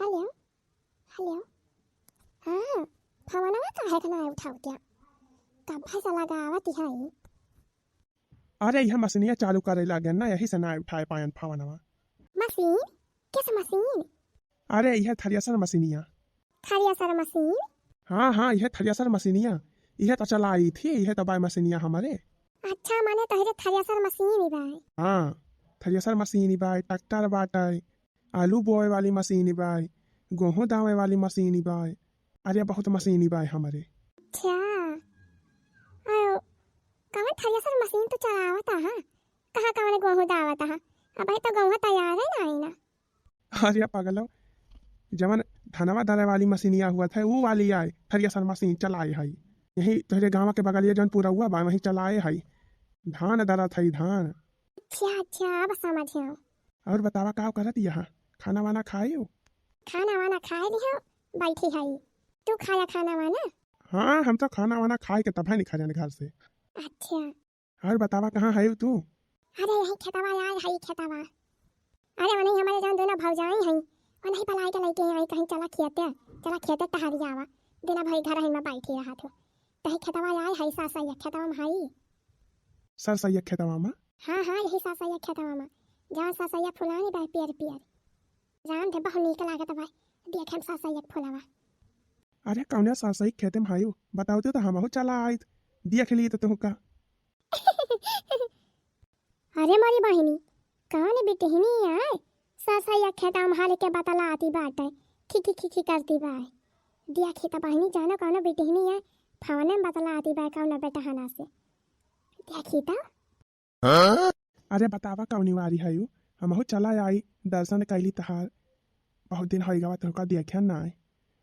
Hello hello हाँ फवनवा काहे का ना उठावत्या का भैसा लगावती है अरे यह मशीनिया चालू करे लगे ना यही से ना उठाए पायन फावनवा। मशीन किस मशीन अरे यह थ्रेसर मशीनिया। थ्रेसर मशीन हाँ यह थ्रेसर मशीनिया। यह तो चलाई थी यह तो बाय मशीनिया हमारे। अच्छा माने तोहरे थ्रेसर मशीन ही बाय हाँ थ्रेसर मशीन बाय ट्रैक्टर बाटाय आलू बोए वाली मशीन बाय गेहूं दावे वाली मशीन बाय। अरे बहुत मशीन बाय हमारे। अच्छा आयो कवन थ्रेसर मशीन तो चलावता हां कहां कवन गेहूं दावता हां अब तो गेहूं तैयार है ना आईना। अरे पागल जवन धनवा धरे वाली मशीनिया हुआ था वो वाली आए थ्रेसर मशीन चलाए है यही तेरे गाँव के बगलिया जौन पूरा हुआ बा वही चलाए है धान दरा था धान। अच्छा अब समझ आयो। और बतावा का करत यहाँ खाना वाना खाए हो। खाना वाना खाए लियो बैठी है तू खाया खाना वाना। हाँ हम तो खाना वाना खाए के तब निकल घर से। अच्छा और बतावा कहाँ है तू। अरे यही खेतवा यार है खेतवा अरे वही हमारे जान दोनों भौजाई हैं और नहीं पलाई के लेके आई कहीं चला खेते टहरी आवा दिन भर घर ही में बैठी रहा तो तही खेतवा यार है सासा ये खेतवा में है सर सही खेतवा में। हाँ यही सासा ये खेतवा में जहाँ सासा ये फुलानी बा पियर पियर राम दे बहुत नीक लागत बा देखे हम सासा ये फुलावा। अरे कौन सर सही खेते में हायो बताओ तो हम चला आई देख लिए तो तुमका। अरे मोरी बहिनी कौन बिटहिनी आए सासा ये खेता में हाल के बतला आती बाटे खी करती बाय दिया खेता बहिनी जानो कौन बिटहिनी है फावने में बतला आती बाय कौन बेटा हना से दिया खेता। अरे बतावा कौनी वारी है हम चला आई दर्शन कैली तहार बहुत दिन हो गवा तुमका देखे ना आए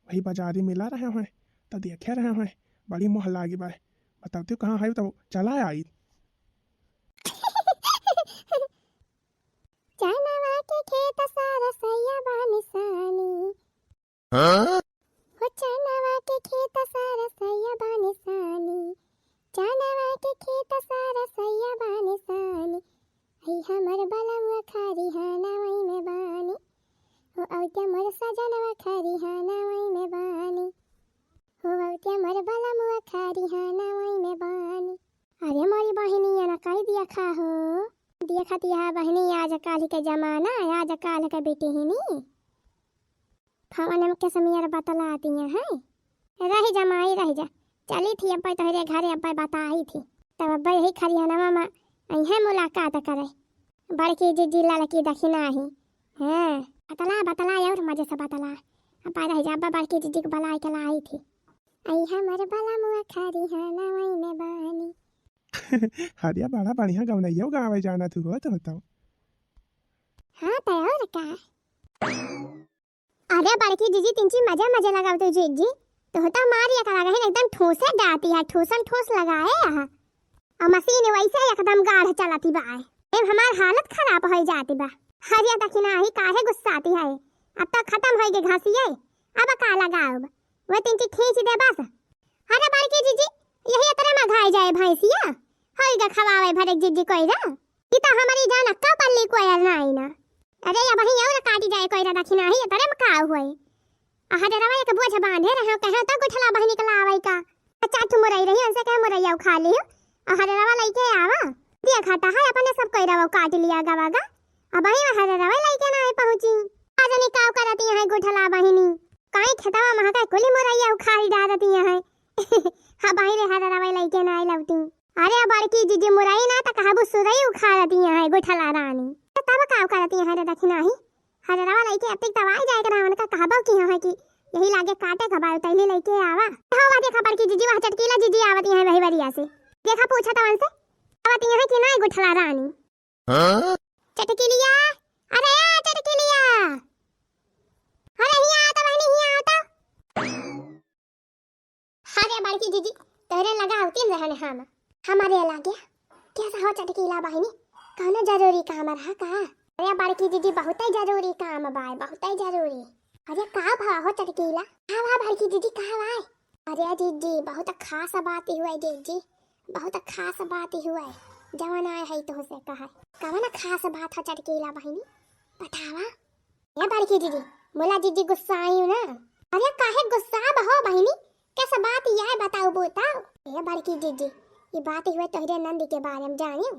वही बाजारी मिला रहे हैं तो देखे रहे हैं बड़ी मोह लागी बा बताओ तू कहाँ है तो चला आई। जानवा के खेत सारा सैया बानिसानी हो जानवा के खेत सारा सैया बानिसानी जानवा के खेत सारा सैया बानिसानी हई हमर बलवा खारी हाना वही में बानी हो औते मोर सजनवा खारी हाना वही में बानी हो औते मोर बलवा खारी हाना वही में बानी। अरे मोरी बहिनी ना कही दिया खा हो दिया खाती है बहनी आज काल के जमाना आज काल के बेटी ही नहीं फवन के समय बतला आती है रह जा माई रह जा चली थी अब तोहरे घरे अब बता आई थी तब अब यही खरियाना में अहे मुलाकात करे बड़की जीजी लड़की दखिना ही है बतला और मजे से बतला अब रह जा अब बड़की जीजी को बलाई के लाई थी आई हमर बला मुआ खरी है ना वही में बानी। हरिया बड़ा बढ़िया गवनैया गावे जाना तू हो तो बताओ। हाँ तो और का अरे बड़की जीजी तिनची मजे लगावते जीजी तो होता मारिया करा गए एकदम ठोसे डाती है ठोसन ठोस लगाए और मशीन वैसे एकदम गाढ़ चलाती बा एम हमार हालत खराब हो जाती बा हरिया दखिना ही काहे गुस्सा आती है अब तो खत्म हो गई घासिए अब का लगाओ वो तिनची खींच दे बस। अरे बड़की जीजी यही तरह में घाई जाए भैंसिया होइगा खवावे भरे जीजी कोइरा ई तो हमारी जान अक्का पल्ली कोयल नाई ना अरे या वही और काटी जाए कोइरा दखिना ही तरह में का होए अहरे रवा के बोझ बांधे रहे कहे तो गुठला बहिनी के लावे का अच्छा तुम मुरई रही उनसे कहे मुरैया खा लियो अहरे रवा लेके आवा दिया खाता है अपने सब कोइरा वो काट लिया गवागा अब वही अहरे रवा लेके ना पहुंची आज नहीं काव करती है गुठला बहिनी काई खेतवा में का कुली मुरैया खा डालती है हां भाई रे हरे रवा लेके ना लवती। अरे बड़की जीजी मुरई ना त कहबो सुरई उखाड़ती है गुठला रानी तब काव करती है रे दखिना ही हरे रवा लेके अब तक दवाई जाए के ना उनका कहबो की है कि यही लागे काटे खबार तैले लेके आवा होवा देखा बड़की जीजी वहां चटकीला जीजी आवती है वही बरिया से देखा पूछा था उनसे आवती है कि नहीं गुठला रानी चटकीलिया अरे आ चटकीलिया अरे हिया आता बहनी हिया आता अरे बड़की जीजी तेरे लगा होती रहने हम हमारे लागे कैसा हो चटकीला बहनी कौन जरूरी काम रहा का। अरे बड़की जीजी बहुत ही जरूरी काम बाय बहुत ही जरूरी। अरे का भा हो चटकीला का भा बड़की जीजी का भाई। अरे जीजी बहुत खास बात हुआ जीजी बहुत खास बात हुआ जवन आए है तो से कहा कवन खास बात हो चटकीला बहनी बतावा। ये बड़की जीजी मोला जीजी गुस्सा आई ना। अरे काहे गुस्सा बहो बहिनी, कैसा बात यह है बताओ बताओ। ये बड़की जीजी, ये बात हुए तोहरे नंद के बारे में जानियो।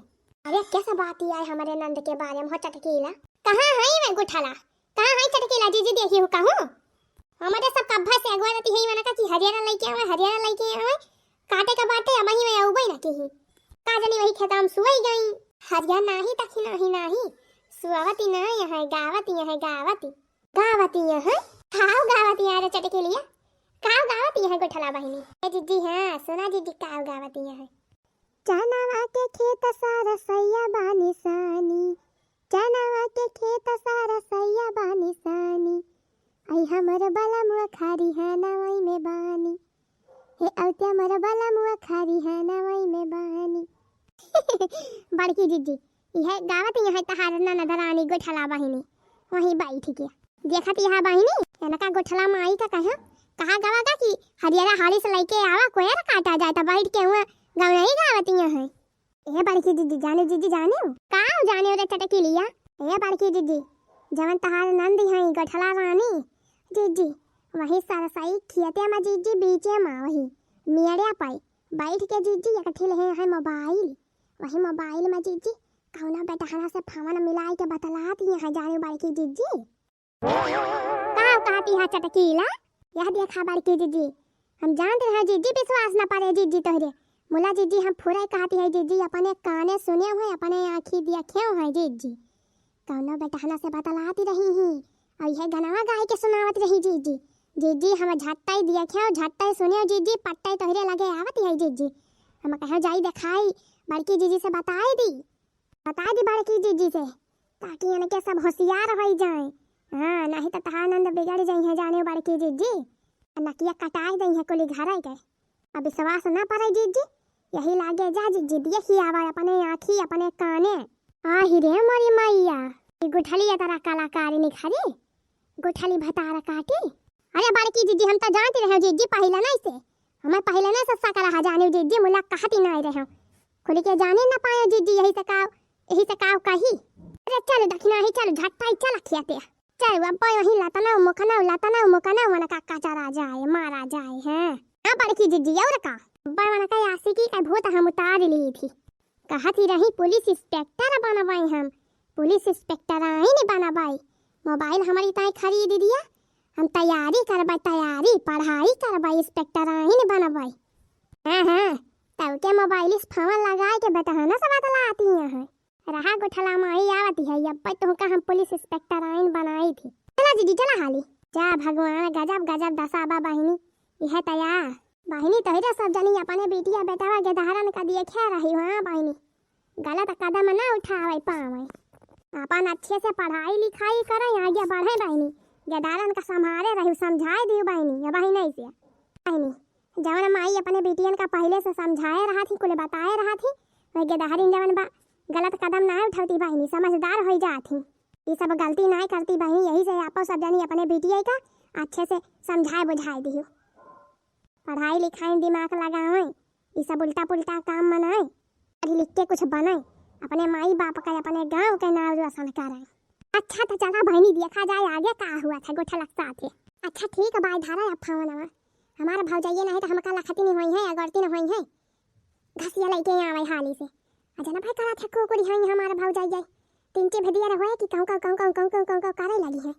अरे कैसा बात यह है हमारे नंद के बारे में हो चटकीला। कहाँ है मैं गुठाला, कहाँ है चटकीला जीजी देखी हो कहूँ। हमारे सब कब्बा से अगवा रहती है मैंने कहा कि हरियाणा लेके आवे, हरियाणा लेके आवे, काटे का बाटे अब ही मैं आऊबई ना कहीं। का जानी वही खेता में सुई गई। हरियाणा ही तक नहीं सुआवती ना है गावती है गावती गावती है। खाओ गावती है चटके लिया, खाओ गावती है गोठला बहिनी। ए जीजी हाँ सुना जीजी खाओ गावती है। चनावा के खेत सारा सैया बानी सानी, चनावा के खेत सारा सैया बानी सानी, आई हमर बला मुआ खारी है नवाई में बानी, हे औते हमर बला मुआ खारी है नवाई में बानी। बड़की जीजी यह गावत यह तहार ननदरानी गोठला बहिनी वही बाई ठीक है। देखत यह बहिनी एनका गोठला माई का कहा गवागा कि हरियाणा हाली से लेके आवा कोयर काटा जाए त बैठ के हुआ गाँव नहीं गावत है। ए बड़की जीजी जाने जीजी जाने का जाने रे चटकी लिया। ए बड़की जीजी जवन तहार नंद है गोठला रानी जीजी वही सरसाई खियते में जीजी बीचे में वही मेड़िया पाई बैठ के जीजी इकट्ठे ले है मोबाइल, वही मोबाइल में जीजी कौना बेटहना से फावन मिलाई के बतलाती है जाने बड़की जीजी। का कहती है चटकीला यह देखा बड़की जीजी, हम जानते हैं जीजी विश्वास न पारे जीजी तोहरे। मुला जीजी हम पूरा कहती है जीजी अपने काने सुने हुए अपने आँखी देखे हुए जीजी कौना बेटहना से बतलाती रही ही और यह गनावा गाय के सुनावत रही जीजी। जीजी हम झट्टाई देखे झट्टाई सुने जीजी पट्टाई तोहरे लगे आवती है जीजी। हम कहे जाई दिखाई बड़की जीजी से बता दी बड़की जीजी से ताकि इनके सब होशियार हो जाए। हाँ नहीं तो तहानंद बिगड़ जाई है जाने बड़की जीजी, नकिया कटाई दई है कुली घर के। अब विश्वास ना पड़े जीजी यही लागे जा जीजी देखी आवा अपने आँखी अपने काने। आही रे मोरी मैया गुठली तरह कलाकारी निखारी गुठली भतार काटी। अरे बड़की जीजी हम तो जानती रहे जीजी पहले नहीं से हमें पहले ना सस्ता करा जाने जीजी मुला कहती नहीं रहे खुली के जाने ना पाए जीजी यही से काव कही। अरे चल दखिना ही चल झट्टाई चल खियाते चल अब वही लातना मुकना मन का चरा जाए मारा जाए हैं। हां बड़की जीजी और का मन का आशिकी का भूत हम उतार ली थी। कहती रही पुलिस इंस्पेक्टर बनवाई हम, पुलिस इंस्पेक्टर आई नहीं बनवाई। मोबाइल हमारी ताई खरीद दिया, हम तैयारी पढ़ाई करवाई इंस्पेक्टर आई नहीं बनवाई। हाँ तब के मोबाइल इस फोन लगाए के बेटहना से बतलाती है रहा गोठला माई आवती है अब तो का हम पुलिस इंस्पेक्टर आइन बनाई थी। चला जीजी चला हाली जा भगवान गजब गजब दसाबा बहिनी यह तैयार बहिनी तोहरे सब जनी अपने बेटिया बेटावा के धारण का दिए खे रही हो। हाँ बहिनी गलत कदम ना उठावे पावे, अपन अच्छे से पढ़ाई लिखाई करे आगे बढ़े बहिनी, गदारन का संभाले रही समझाए दियो बहिनी। या बहिनी ऐसे बहिनी जवन माई अपने बेटियन का पहले से समझाए रहा थी कुल बताए रहा थी वही गदारिन जवन बा गलत कदम ना उठाती बहिनी समझदार हो जाती ये सब गलती ना करती बहिनी। यही से आपो सब जनी अपने बेटिया का अच्छे से समझाए बुझाए दियो, पढ़ाई लिखाई दिमाग लगाए, ये सब उल्टा पुल्टा काम मनाए, पढ़ लिख के कुछ बनाए, अपने माई बाप का अपने गांव के नाम रोशन कराए। अच्छा तो चला बहनी देखा जाए आगे का हुआ था गोठा लगता थे। अच्छा ठीक है भाई धारा अब फावनवा हमारा भाव जाइए नहीं तो हमका लखती नहीं हुई है अगरती नहीं हुई है घसिया लेके आवे हाली से अजना भाई करा था कोकड़ी है हमारा भाव जाइए तिनके भेदिया रहो कि काऊ करे लगी है।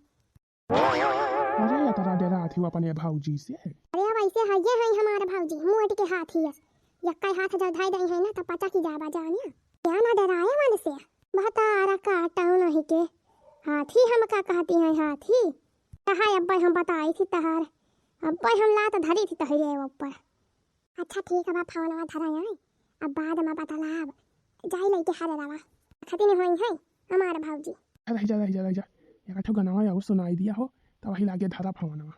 अरे या तरा डेरा थी अपने भाऊजी से। अरे वैसे है ये है हमारा भाऊजी मुंह के हाथ ही है यक्का हाथ जब धाई दई है ना तो पता की जाबा जानिया क्या ना डराए मन से बता काटाऊ नहीं के हाथी हम का कहती है हाथी कहा अब हम बताई थी तहार अब हम लात धरी थी तहरे ऊपर। अच्छा ठीक है बा फावनवा धरा है अब बाद में बतलाब जाई लेके हारे रवा खती नहीं होई है हमारे भाऊजी। रह जा या ठो गनावा या सुनाई दिया हो तो वही लागे धरा फावनवा।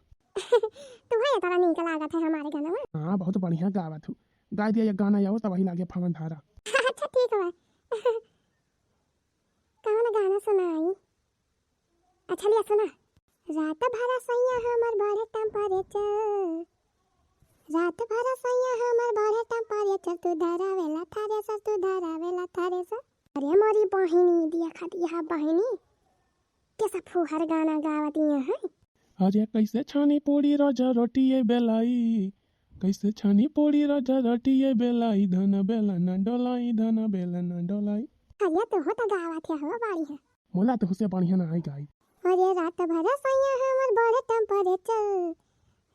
तुम्हें तरह नीक लागत है हमारे गाना। हां बहुत बढ़िया गावत हूं गा दिया एक गाना या तो वही लागे फावन धारा। अच्छा ठीक है कौन गाना सुनाई। अच्छा लिया सुना रात भर सैया हमर बढ़े टेम्परेचर रात भर सैया हमर बढ़े टेम्परेचर तू धरावेला थारे सर। अरे मोरी बहिनी दिया खतिया बहिनी कैसा फुहर गाना गावती है अरे कैसे छानी पोड़ी राजा रोटी ये बेलाई, कैसे छानी पोड़ी राजा रोटी ये बेलाई, धन बेला न डोलाई, धन बेला न डोलाई। अरे तो हो तो गावा थे हो बाड़ी है। मोला तो हुसे बढ़िया ना आई गाई। अरे रात भर सैया हमर बड़े टेम्परेचर,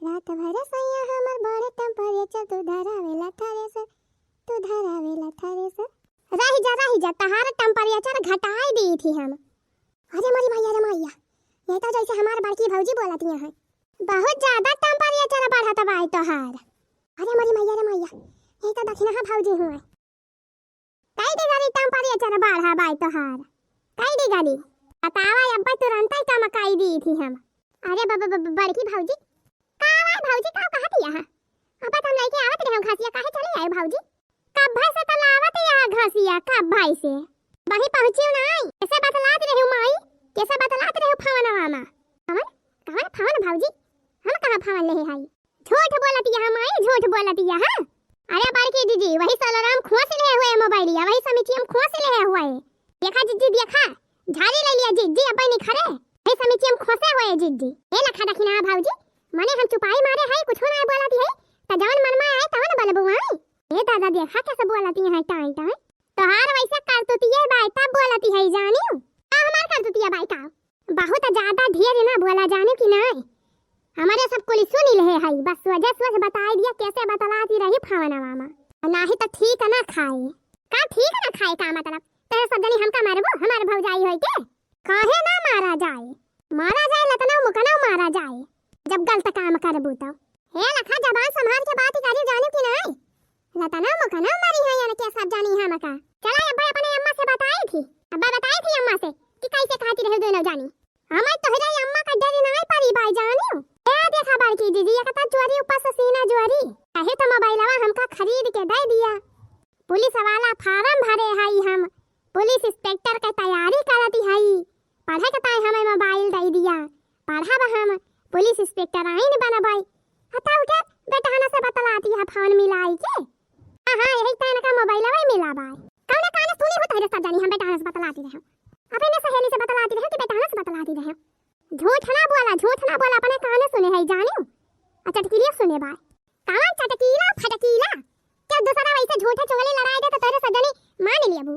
रात भर सैया हमर बड़े टेम्परेचर, तू धरावेला थारे से, तू धरावेला थारे से। रही जा तहार टेम्परेचर घटाई दी थी हम। अरे मोरी भैया रे मैया, ये तो जैसे हमार बड़की भौजी बोलती है, बहुत ज्यादा टेम्परेचर बढ़त बा तोहार। अरे मोरी भैया रे मैया, ये तो दक्षिणा भौजी हुए, कई दी गाड़ी टेम्परेचर बढ़ा बा तोहार, कई दी गाड़ी बतावा अब्बा तुरंत ही चमकाई दी थी हम। अरे बड़की भौजी कावा भौजी का कहती है, अब्बा तुम लेके आवत रहो घासिया काहे चले आए भौजी? कब भाई से तलावत या घासिया कब भाई से वही पहुंची नहीं, कैसे बतलात रहे माई, कैसे बतलात रहे फवनवा में? कवन कवन फवन भौजी, हम कहां फवन ले हाई? झूठ बोलती है माई, झूठ बोलती है। हां अरे बड़की दीदी वही सलराम खोस ले हुए मोबाइलिया, वही समितियम खोस ले हुए। देखा जीजी देखा, झाड़ी ले लिया जीजी अपन निखरे, वही समितियम खोसे हुए जीजी। ए लखा दखिना भौजी, माने हम चुपाई मारे है कुछ ना बोलती है, त जवन मन में आए तवन बोलबो आई। ए दादा देखा कैसे बोलती है टाई टाई, तोहार वैसे करतुतिए बाई तब बोलती है जानियो। आ हमार करतुतिए बाई का बहुत ज्यादा ढेर ना बोला जाने की नहीं, हमारे सब कुल सुन ले है, बस वजह बताई दिया कैसे बतलाती रही फवनवा में। नाही तो ठीक ना खाए का, ठीक ना खाए का मतलब ते सब जनी हमका मारबो, हमार भौजाई होई के काहे ना मारा जाए, मारा जाए लतना मुकना मारा जाए जब गलत काम करबू तो। हे लखा जबान संभाल के बात करी जाने की नहीं, लतना मुकना मारी है यानी के सब जानी है मका। चला अब्बा अपने अम्मा से बताई थी, अब्बा बताई थी अम्मा से कि कैसे खाती रहे दोनों जानी। हमें तो हिरा अम्मा का डर नहीं पड़ी भाई जानियो। ए देखा बड़की दीदी ये कता चोरी ऊपर से सीना चोरी, कहे तो मोबाइलवा हमका खरीद के दे दिया, पुलिस वाला फार्म भरे हई, हम पुलिस इंस्पेक्टर के तैयारी करती हई, पढ़े के ताई हमें मोबाइल दे दिया, पढ़ा हम पुलिस इंस्पेक्टर आइन बनबाई। हता उठे बेटा हना से बतलाती है फोन मिलाई के। हां यही तने का मोबाइलवा मिला बाई, कौन काने सुनी हो तोरे सब जानी हम बेटा हना से बतलाती रहे, अपने सहेली से बतलाती रहे कि बेटा हना से बतलाती रहे। झूठ ना बोला अपने काने सुने है जानियो, आ चटकीलिया सुने बाई। कौन चटकीला फटकीला क्या दूसरा वैसे झूठे चुगली लड़ाई दे तो तेरे सजनी मान लिया बू।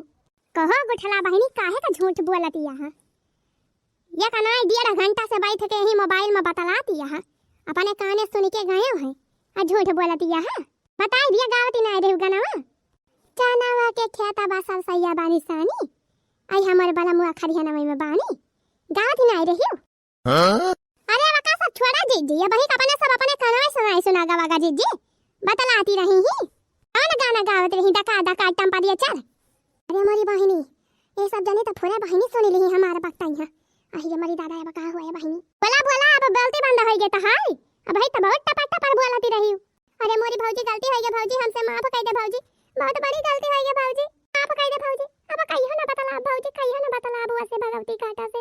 कहो गुठला बहनी काहे का झूठ बोलती है, ये कनाई 1.5 घंटा से बैठ के ही मोबाइल में बतलाती है, अपने काने सुन के गए है आ झूठ बोलती है। बताई दिया गावती नहीं रही गनावा, चनावा के खेता बसल सैया बानी सानी, आई हमर बला मुआ खरिया नवई में बानी गावती नहीं रही। अरे वका सब छोड़ा जीजी, ये बही अपने सब अपने कनाई सुना गवागा जीजी बतलाती रही ही, कौन गाना गावत रही डका डका टंपा चल। अरे मोरी बहिनी ये सब जाने तो पूरा बहिनी सुन ली हमारे बक्ता है, अही हमारी दादा है बका हुआ है बहिनी बोला अब गलती बंद हो गई तो हाय, अब भाई तो बहुत टपा टपा बोलती रही। अरे मोरी भौजी गलती हो गई भौजी, हमसे माफ कर दे भौजी, बहुत बड़ी गलती हो गई भौजी, माफ कर दे भौजी। अब कहियो ना बतला भौजी, कहियो ना बतला बुआ से भगवती काटा से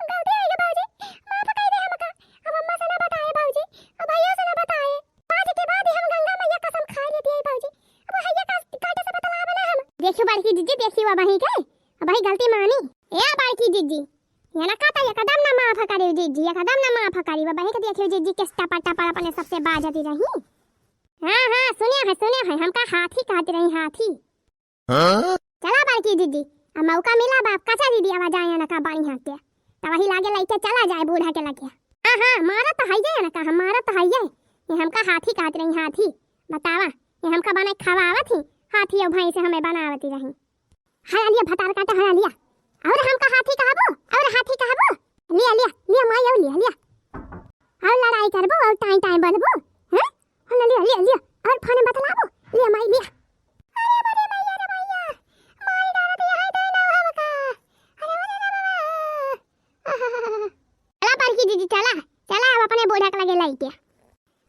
गलती हो गई भौजी, माफ कर दे हमका। अब अम्मा से ना बताए भौजी, अब भैया से ना बताए, आज के बाद हम गंगा मैया कसम खा लेती है भौजी, अब भैया काटे से बतला बना हम। देखियो बड़की जीजी देखियो अब ही के, अब भाई गलती मानी। ए बड़की जीजी ये ना कहता ये कदम ना माफ करियो जीजी, ये कदम ना माफ करियो बही के देखियो जीजी किस टपा टपा अपने सबसे बाजती रही। हां सुनिया है हमका हाथी कहती रही, हाथी। चला बड़की जीजी अब मौका मिला बाप कचा दीदी आवाज आया ना का बाणी हाथ के त वही लागे लइके चला जाए बूढ़ा के लगे। हां मारा तो हइये ना का, हमारा तो हइये, ये हमका हाथी कहती रही, हाथी बतावा ये हमका बने खवावत ही, हाथी और भैंस हमें बनावती रही। हां लिया भतार काटे हां लिया, और हमका हाथी कहबो, और हाथी कहबो, लिया माई और लिया और लड़ाई करबो और टाई बनबो। हैं हन लिया और फोन बतलाबो, लिया माई लिया। अरे बड़े मैया रे मैया माई डाल दिया है देना हमका। अरे चला बड़की दीदी चला अब अपने बूढ़ा के लगे लई के,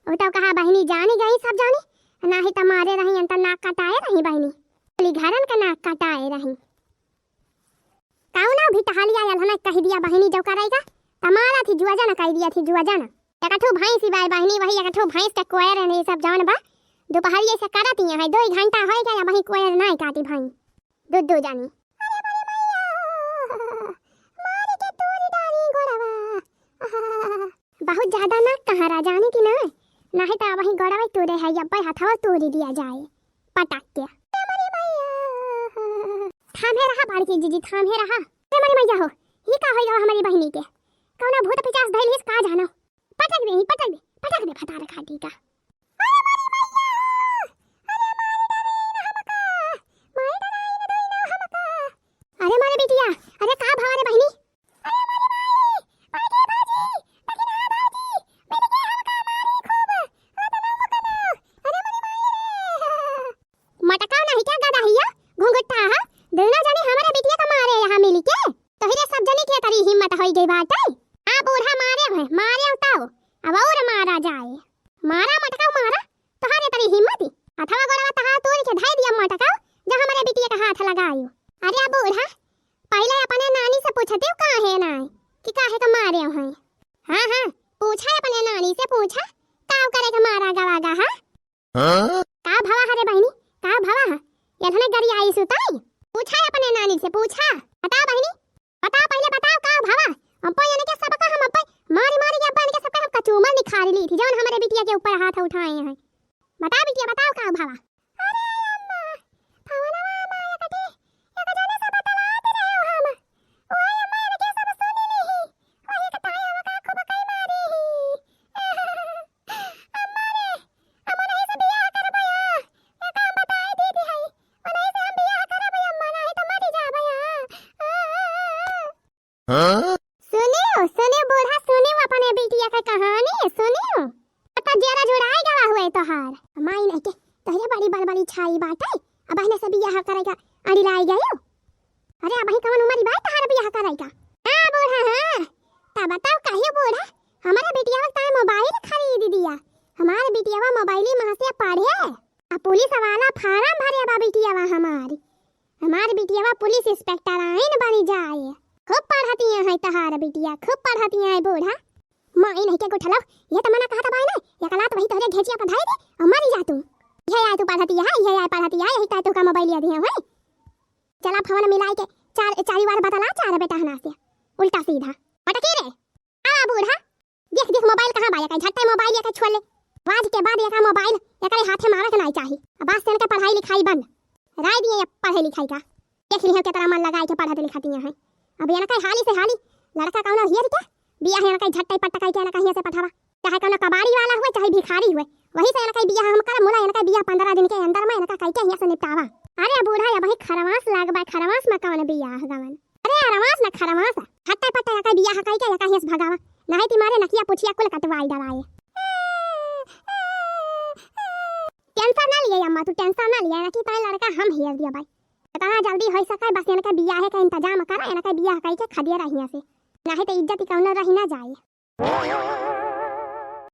ओ तो कहा बहिनी जानी गई सब जानी, नाही त मारे रही अंत नाक कटाए रही बहिनी, बोली घरन के नाक कटाए रही। काउना भी टहलिया याल हमें कह दिया बहिनी जो करेगा तमारा थी जुआ जाना कह दिया थी जुआ जाना, एकठो भैंस बाय बहिनी वही एकठो भैंस के कोयर ने सब जान बा दोपहरिए से करती है 2 घंटा हो गया वही कोयर नहीं काटी भाई दूध जानी। अरे बड़े मैया मारी के तोरी डाली गोड़वा बहुत ज्यादा ना कहाँ रह जाने की ना नहीं तो वही गड़ाई तोड़े है या हथवा तोड़ दिया जाए पटाक के। थामे रहा बाड़की जीजी थामे रहा। अरे मरी मैया हो ही का होइगा हमारी बहिनी के कौना भूत पिचास धइलिस का जानो। पटक दे फटा रखा दी का। अरे मारे बिटिया अरे का भाव रे बहिनी। मटकाव नहीं क्या गदा हिया घुंघटा हा दोनों जने हमारे बिटिया का मारे यहाँ मिली के तो हिरे सब जने के तरी हिम्मत होई गई बात है। आ बूढ़ा मारे उताओ अब और मारा जाए मारा मटकाव मारा तो हारे तरी हिम्मत अथवा गोड़वा तहा तोड़ के धाई दिया मटकाव जो हमारे बिटिया का हाथ लगायो। अरे बूढ़ा पहले अपने नानी से पूछते हो काहे ना कि काहे का मारे हैं। हां पूछा अपने नानी से पूछा काव करे के मारा गवागा हां का भवा हरे बहिनी का भवा यथने गरी आई सुताई पूछा अपने नानी से पूछा। बता बहिनी बता पहले बताओ का भवा अप्पा यानी के सबका हम अप्पा मारी के अप्पा ने के सबका हम कचूमर निखारी ली थी जौन हमारे बिटिया के ऊपर हाथ उठाए हैं। बता बिटिया बताओ का भवा। अरे अम्मा भवनवा माया कटे या का जाने सब बतला दे रहे हो हम ओए अम्मा ने के सब सुनी ली ओए कताया वका खूब कई मारी अम्मा रे अम्मा नहीं से बियाह करबो या काम बताई दीदी है नहीं से हम बियाह करबो अम्मा नहीं तो मर जाबो या। सुनियो बूढ़ा सुनियो अपने बिटिया का कहानी सुनियो तो जरा जुड़ाई गवा हुए तो हार माई नहीं के तहरे बड़ी बलबली छाई बाटे अब बहने से बियाह करेगा अड़ी लाई गयो। अरे अब ही कौन उम्र बात तार बियाह करेगा। हां बूढ़ा हां तब बताओ कहियो बूढ़ा हमारे बिटिया का मोबाइल खरीद दिया हमारे बिटिया मोबाइल में से पढ़े अब पुलिस वाला फार्म भरे बा बिटिया हमारे बिटिया पुलिस इंस्पेक्टर आइन बनी जाए खूब पढ़ती है तहार बिटिया खूब पढ़ती है बूढ़ा। माई नहीं के गुठलो ये तो मना कहा था भाई ने ये कलात वही तोरे घेचिया पर धाई दे और मर जा तू ये आय तू पढ़ती है यही ता तू का मोबाइल लिया दिया है चला फोन मिलाई के चारी बार बतला चार बेटा हना से उल्टा सीधा अटके रे आ बूढ़ा देख मोबाइल कहां बा का झट्टे मोबाइल या छोड़ ले आज के बाद या मोबाइल या करे हाथ में मारे के नहीं चाहिए अब आज से इनके पढ़ाई लिखाई बंद राय दिए पढ़ाई लिखाई का देख लियो के तरह मन लगाए के पढ़ाते लिखाती है अब ये ना कहीं हाली से हाली लड़का कौन हियर के बियाह ना कहीं झट्टे पट्टा कहीं ना कहीं से पठावा चाहे कौन कबाड़ी वाला हुए चाहे भिखारी हुए वही से ना कहीं बियाह हम कर मोला ना कहीं बियाह 15 दिन के अंदर में ना कहीं के से निपटावा। अरे बूढ़ा या भाई खरवास लागबा खरवास में कौन बियाह गवन अरे खरवास ना खरवास झट्टे पट्टा कहीं बियाह कहीं के कहीं से भगावा नहीं तुम्हारे नकिया पुछिया कुल कटवाई दवाए। टेंशन ना लिए अम्मा तू टेंशन ना लिए ना कि पहले लड़का हम हियर दिया भाई कहाँ जल्दी हो सके बस इनका बियाह का इंतजाम करा इनका बियाह कहीं के खदिया रहिया से नहीं तो इज्जत कौन रही ना जाए।